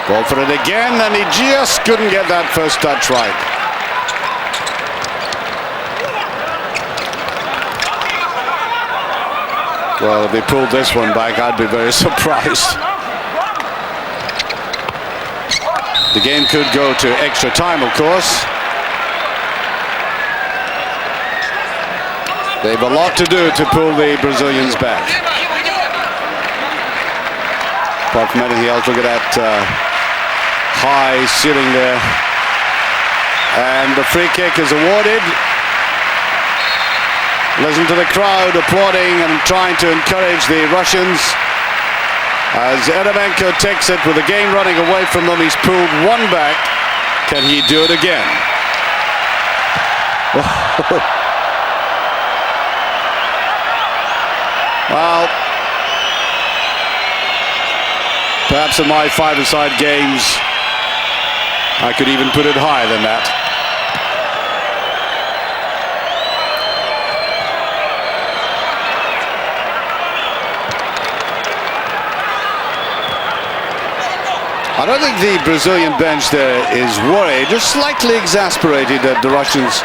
Go for it again, and he just couldn't get that first touch right. Well, if they pulled this one back, I'd be very surprised. The game could go to extra time, of course. They've a lot to do to pull the Brazilians back. Apart from anything else, look at that high ceiling there. And the free kick is awarded. Listen to the crowd applauding and trying to encourage the Russians. As Eremenko takes it with the game running away from them, he's pulled one back. Can he do it again? Well, perhaps in my five-a-side games, I could even put it higher than that. I don't think the Brazilian bench there is worried, just slightly exasperated that the Russians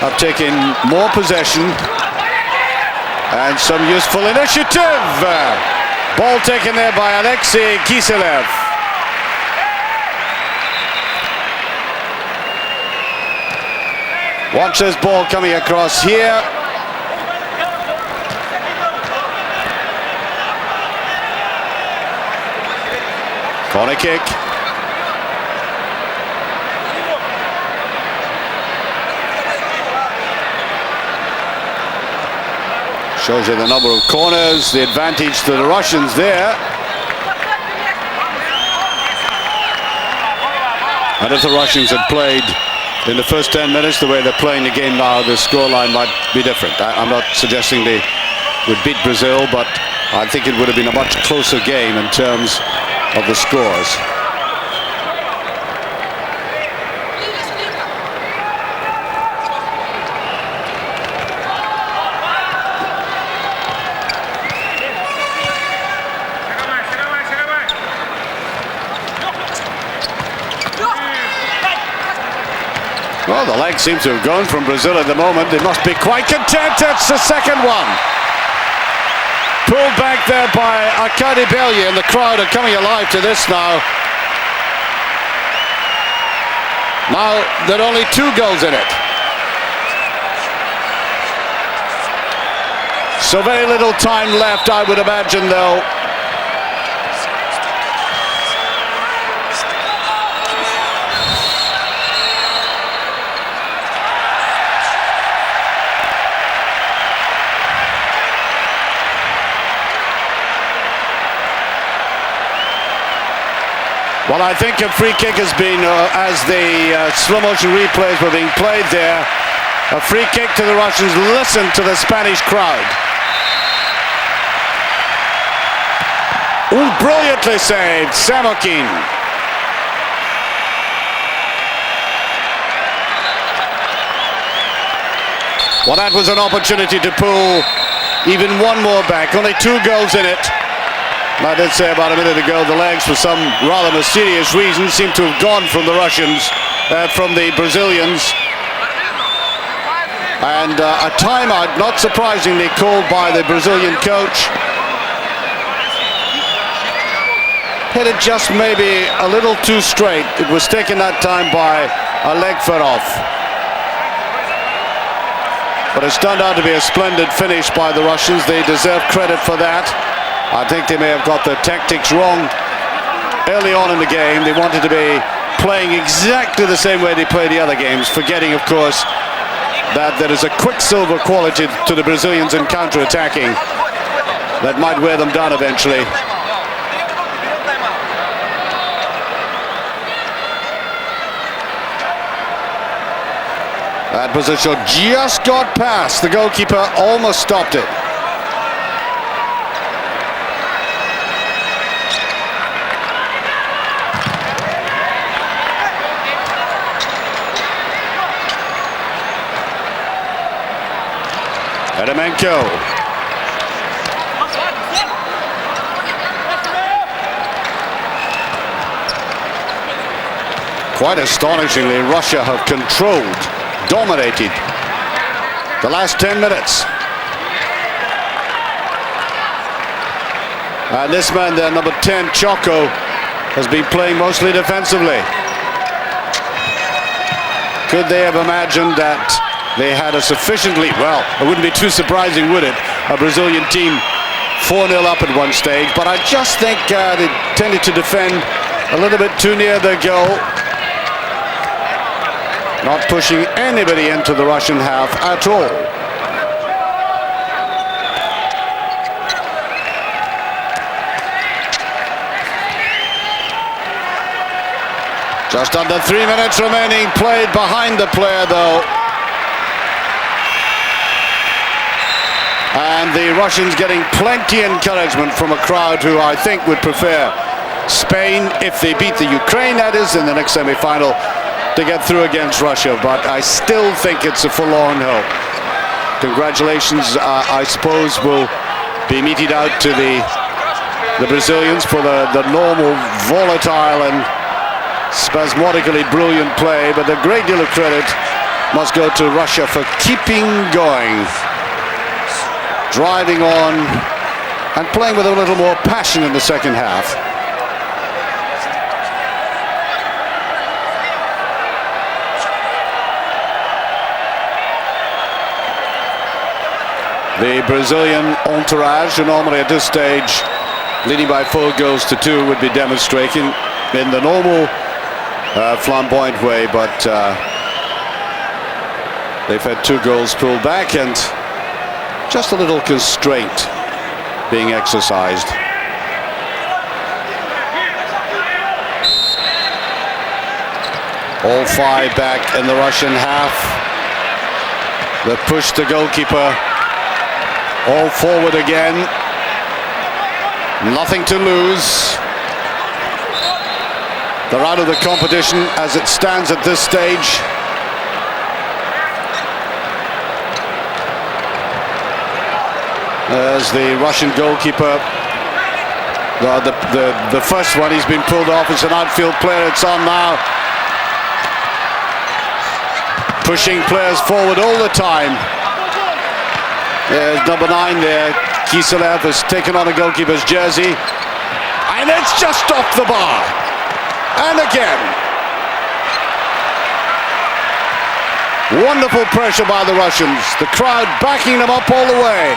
have taken more possession and some useful initiative. Ball taken there by Alexei Kiselev. Watch this ball coming across here. Corner kick. Shows you the number of corners, the advantage to the Russians there. And if the Russians had played in the first 10 minutes the way they're playing the game now, the scoreline might be different. I'm not suggesting they would beat Brazil, but I think it would have been a much closer game in terms of the scores. Well, the leg seems to have gone from Brazil at the moment. They must be quite content. It's the second one. Pulled back there by Arkady Belye, and the crowd are coming alive to this now. Now, there are only 2 goals in it. So very little time left, I would imagine, though. Well, I think a free kick has been, as the slow motion replays were being played there, a free kick to the Russians. Listen to the Spanish crowd. Ooh, brilliantly saved, Samokin. Well, that was an opportunity to pull even one more back. Only 2 goals in it. I did say about a minute ago, the legs, for some rather mysterious reason, seem to have gone from the Russians, from the Brazilians. And a timeout, not surprisingly, called by the Brazilian coach. Hit it just maybe a little too straight. It was taken that time by Alegferov. But it's turned out to be a splendid finish by the Russians. They deserve credit for that. I think they may have got their tactics wrong early on in the game. They wanted to be playing exactly the same way they played the other games, forgetting, of course, that there is a quicksilver quality to the Brazilians in counter-attacking that might wear them down eventually. That position just got past. The goalkeeper almost stopped it. Eremenko. Quite astonishingly, Russia have controlled, dominated the last 10 minutes. And this man there, number 10, Choco, has been playing mostly defensively. Could they have imagined that they had a sufficiently, well, it wouldn't be too surprising, would it? A Brazilian team 4-0 up at one stage, but I just think they tended to defend a little bit too near the goal. Not pushing anybody into the Russian half at all. Just under 3 minutes remaining, played behind the player though. And the Russians getting plenty encouragement from a crowd who I think would prefer Spain, if they beat the Ukraine, that is, in the next semi-final, to get through against Russia. But I still think it's a forlorn hope. Congratulations, I suppose, will be meted out to the Brazilians for the normal, volatile and spasmodically brilliant play, but a great deal of credit must go to Russia for keeping going, driving on and playing with a little more passion in the second half. The Brazilian entourage, who normally at this stage leading by 4-2 would be demonstrating in the normal flamboyant way, but they've had 2 goals pulled back and just a little constraint being exercised. All 5 back in the Russian half. They push the goalkeeper all forward again. Nothing to lose. They're out of the competition as it stands at this stage. As the Russian goalkeeper, the first one, he's been pulled off. It's an outfield player. It's on now. Pushing players forward all the time. There's number 9 there. Kiselev has taken on a goalkeeper's jersey. And it's just off the bar. And again. Wonderful pressure by the Russians. The crowd backing them up all the way.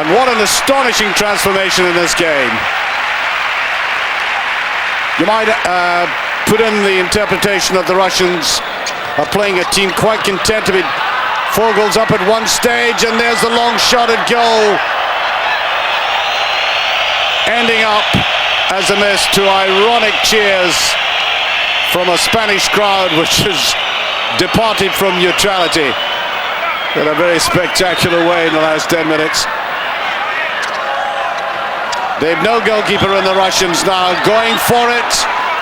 And what an astonishing transformation in this game. You might put in the interpretation of the Russians are playing a team quite content to be 4 goals up at one stage, and there's the long shot at goal. Ending up as a miss to ironic cheers from a Spanish crowd which has departed from neutrality in a very spectacular way in the last 10 minutes. They've no goalkeeper in the Russians now, going for it.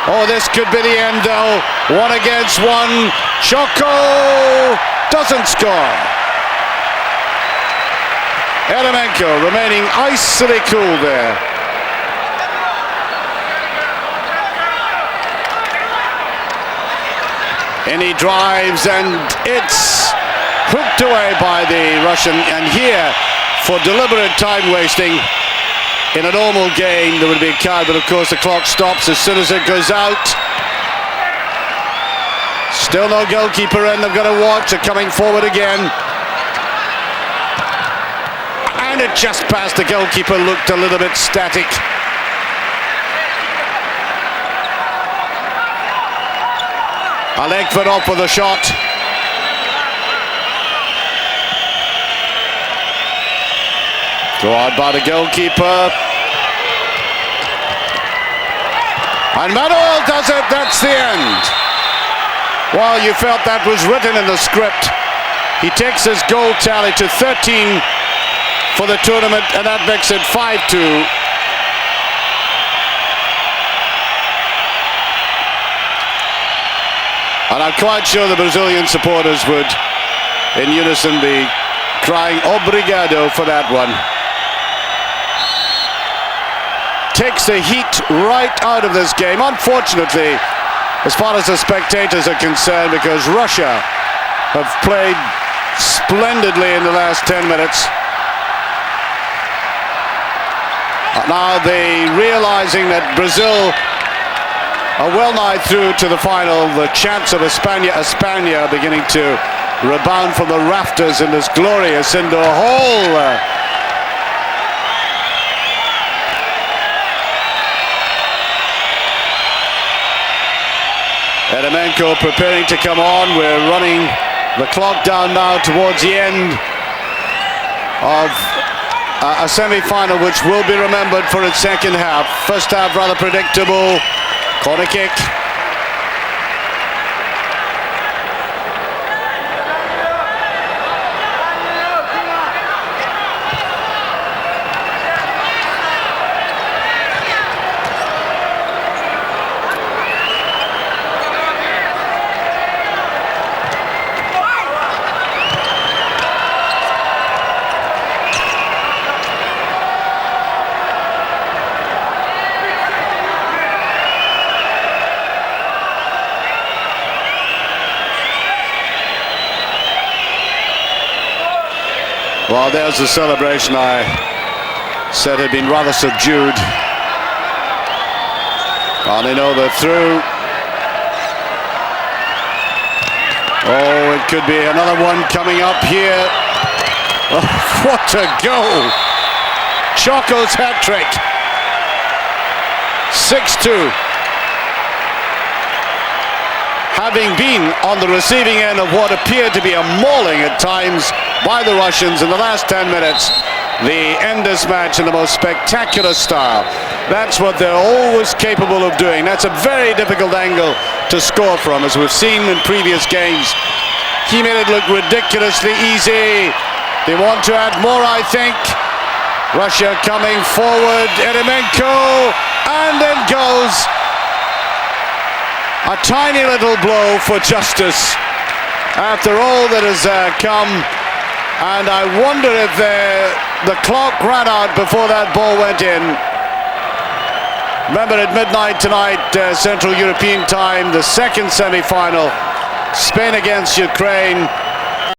Oh, this could be the end though. 1 against 1. Shoko doesn't score. Eremenko remaining icily cool there. And he drives and it's hooked away by the Russian. And here, for deliberate time wasting, in a normal game there would be a card, but of course the clock stops as soon as it goes out. Still no goalkeeper in, they've got to watch. They're coming forward again. And it just passed the goalkeeper, looked a little bit static. Alekford off with a shot. Go out by the goalkeeper. And Manuel does it, that's the end. Well, you felt that was written in the script. He takes his goal tally to 13 for the tournament, and that makes it 5-2. And I'm quite sure the Brazilian supporters would, in unison, be crying obrigado for that one. Takes the heat right out of this game, unfortunately, as far as the spectators are concerned, because Russia have played splendidly in the last 10 minutes. Now they realizing that Brazil are well nigh through to the final. The chance of Espanha beginning to rebound from the rafters in this glorious indoor hall. Eremenko preparing to come on. We're running the clock down now towards the end of a semi-final which will be remembered for its second half. First half rather predictable. Corner kick. Well, there's the celebration I said had been rather subdued. And they know they're through. Oh, it could be another one coming up here. Oh, what a goal! Choco's hat-trick. 6-2. Having been on the receiving end of what appeared to be a mauling at times by the Russians in the last 10 minutes, they end this match in the most spectacular style. That's what they're always capable of doing. That's a very difficult angle to score from, as we've seen in previous games. He made it look ridiculously easy. They want to add more, I think. Russia coming forward, Eremenko, and then goes a tiny little blow for justice after all that has come. And I wonder if the clock ran out before that ball went in. Remember, at midnight tonight, Central European time, the second semi-final, Spain against Ukraine.